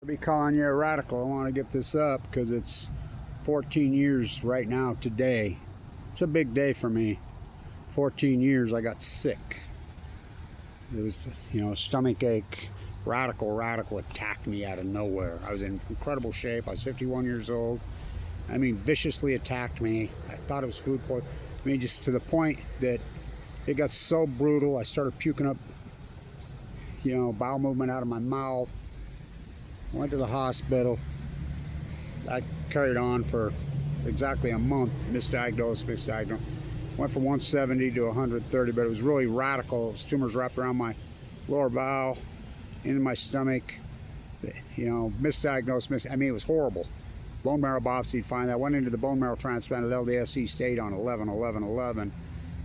I'll be calling you a radical. I want to get this up because it's 14 years right now today. It's a big day for me. 14 years I got sick. It was, stomach ache. Radical attacked me out of nowhere. I was in incredible shape. I was 51 years old. I mean, viciously attacked me. I thought it was food poisoning. I mean, just to the point that it got so brutal. I started puking up, bowel movement out of my mouth. Went to the hospital. I carried on for exactly a month. Misdiagnosed. Went from 170 to 130, but it was really radical. It was tumors wrapped around my lower bowel, into my stomach. Misdiagnosed. I mean, it was horrible. Bone marrow biopsy, find that. Went into the bone marrow transplant at LDSC, stayed on 11.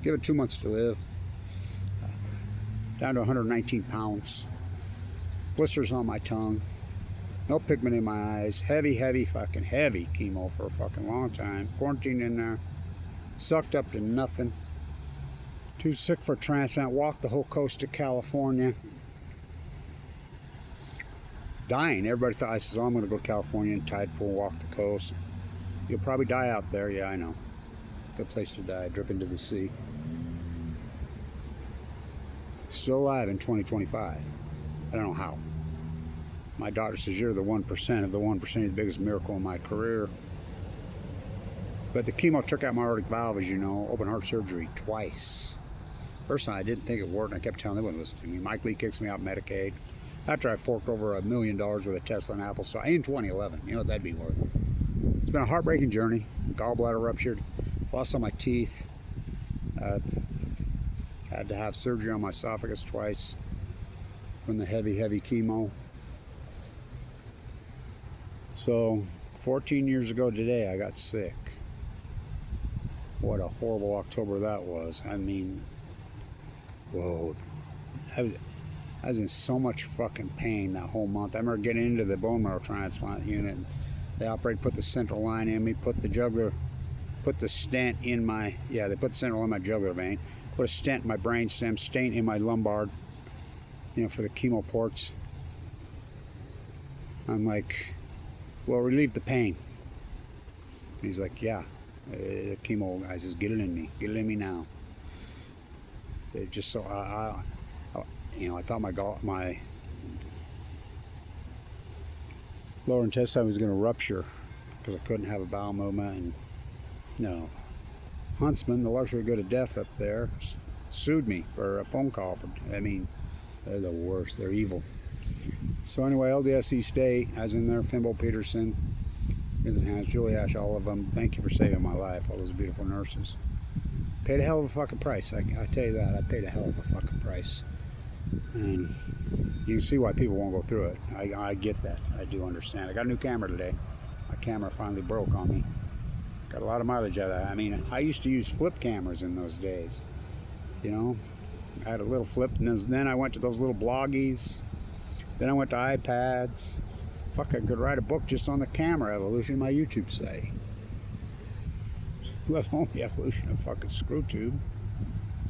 Give it 2 months to live. Down to 119 pounds. Blisters on my tongue. No pigment in my eyes. Heavy chemo for a fucking long time. Quarantined in there. Sucked up to nothing. Too sick for transplant. Walked the whole coast of California. Dying. Everybody thought, I said, I'm going to go to California and tide pool, walk the coast. You'll probably die out there. Yeah, I know. Good place to die. Drip into the sea. Still alive in 2025. I don't know how. My doctor says you're the 1% of the 1%, the biggest miracle in my career. But the chemo took out my aortic valve, as you know, open heart surgery twice. First time I didn't think it worked, and I kept telling them they wouldn't listen to me. Mike Lee kicks me out Medicaid. After I forked over $1 million worth of Tesla and Apple stock in 2011, you know what that'd be worth. It's been a heartbreaking journey. Gallbladder ruptured, lost all my teeth. Had to have surgery on my esophagus twice from the heavy chemo. So 14 years ago today, I got sick. What a horrible October that was. I mean, whoa. I was in so much fucking pain that whole month. I remember getting into the bone marrow transplant unit. They operated, put the central line in me, put the stent in my, they put the central line in my jugular vein, put a stent in my brain stem, stent in my lumbar, for the chemo ports. I'm like, well, relieve the pain. He's like, yeah, the chemo guy says, get it in me now. It just so, I thought my lower intestine was going to rupture because I couldn't have a bowel movement. And Huntsman, the luxury good of death up there, sued me for a phone call. They're the worst. They're evil. So anyway, LDSC State, I was in there, Fimbo Peterson, Hans, Julie Ash, all of them. Thank you for saving my life, all those beautiful nurses. Paid a hell of a fucking price. I tell you that. I paid a hell of a fucking price. And you can see why people won't go through it. I get that. I do understand. I got a new camera today. My camera finally broke on me. Got a lot of mileage out of that. I mean, I used to use flip cameras in those days. I had a little flip, and then I went to those little bloggies. Then I went to iPads. Fuck, I could write a book just on the camera evolution, my YouTube site. Let alone the evolution of fucking screw tube.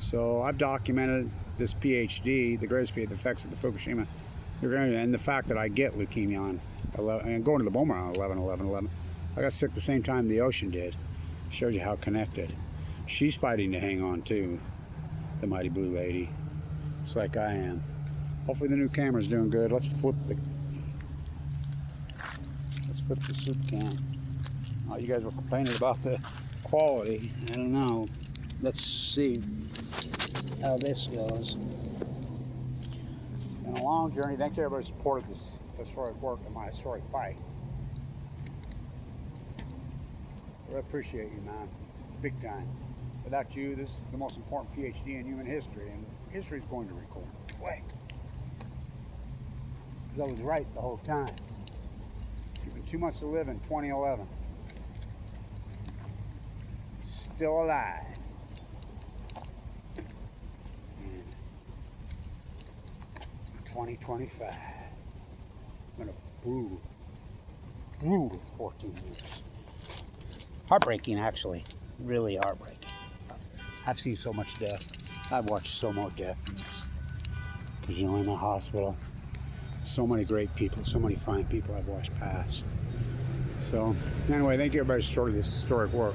So I've documented this PhD, the greatest PhD, the effects of the Fukushima, and the fact that I get leukemia on 11, and going to the bone marrow on 11. I got sick the same time the ocean did. Shows you how connected. She's fighting to hang on too, the mighty blue lady, just like I am. Hopefully the new camera's doing good. Let's flip the soup can. Oh, you guys were complaining about the quality. I don't know. Let's see how this goes. It's been a long journey. Thank you everybody who supported this historic work and my historic fight. I appreciate you, man. Big time. Without you, this is the most important PhD in human history, and history is going to record. Wait. Because I was right the whole time. Given 2 months to live in 2011. Still alive. In 2025. Been a brutal 14 years. Heartbreaking, actually. Really heartbreaking. I've seen so much death. I've watched so much death. Because in the hospital. so many great people, so many fine people I've watched pass. So anyway, thank you everybody for starting this historic work.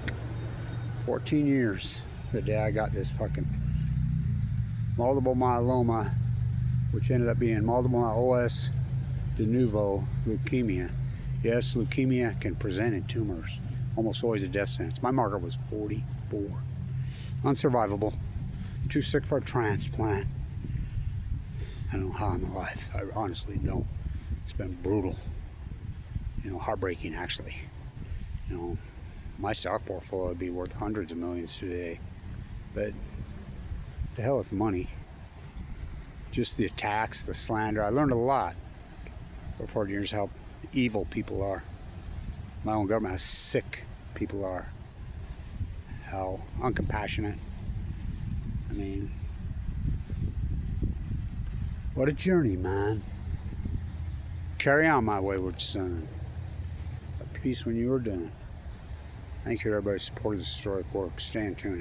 14 years the day I got this fucking multiple myeloma, which ended up being multiple OS de novo leukemia. Yes, leukemia can present in tumors. Almost always a death sentence. My marker was 44. Unsurvivable. Too sick for a transplant. I don't know how I'm alive. I honestly don't. It's been brutal. Heartbreaking actually. My stock portfolio would be worth hundreds of millions today. But the hell with the money. Just the attacks, the slander. I learned a lot for 40 years how evil people are. My own government, how sick people are. How uncompassionate. I mean, what a journey, man. Carry on, my wayward son. At peace when you are done. Thank you, everybody, for supporting this historic work. Stay in tune.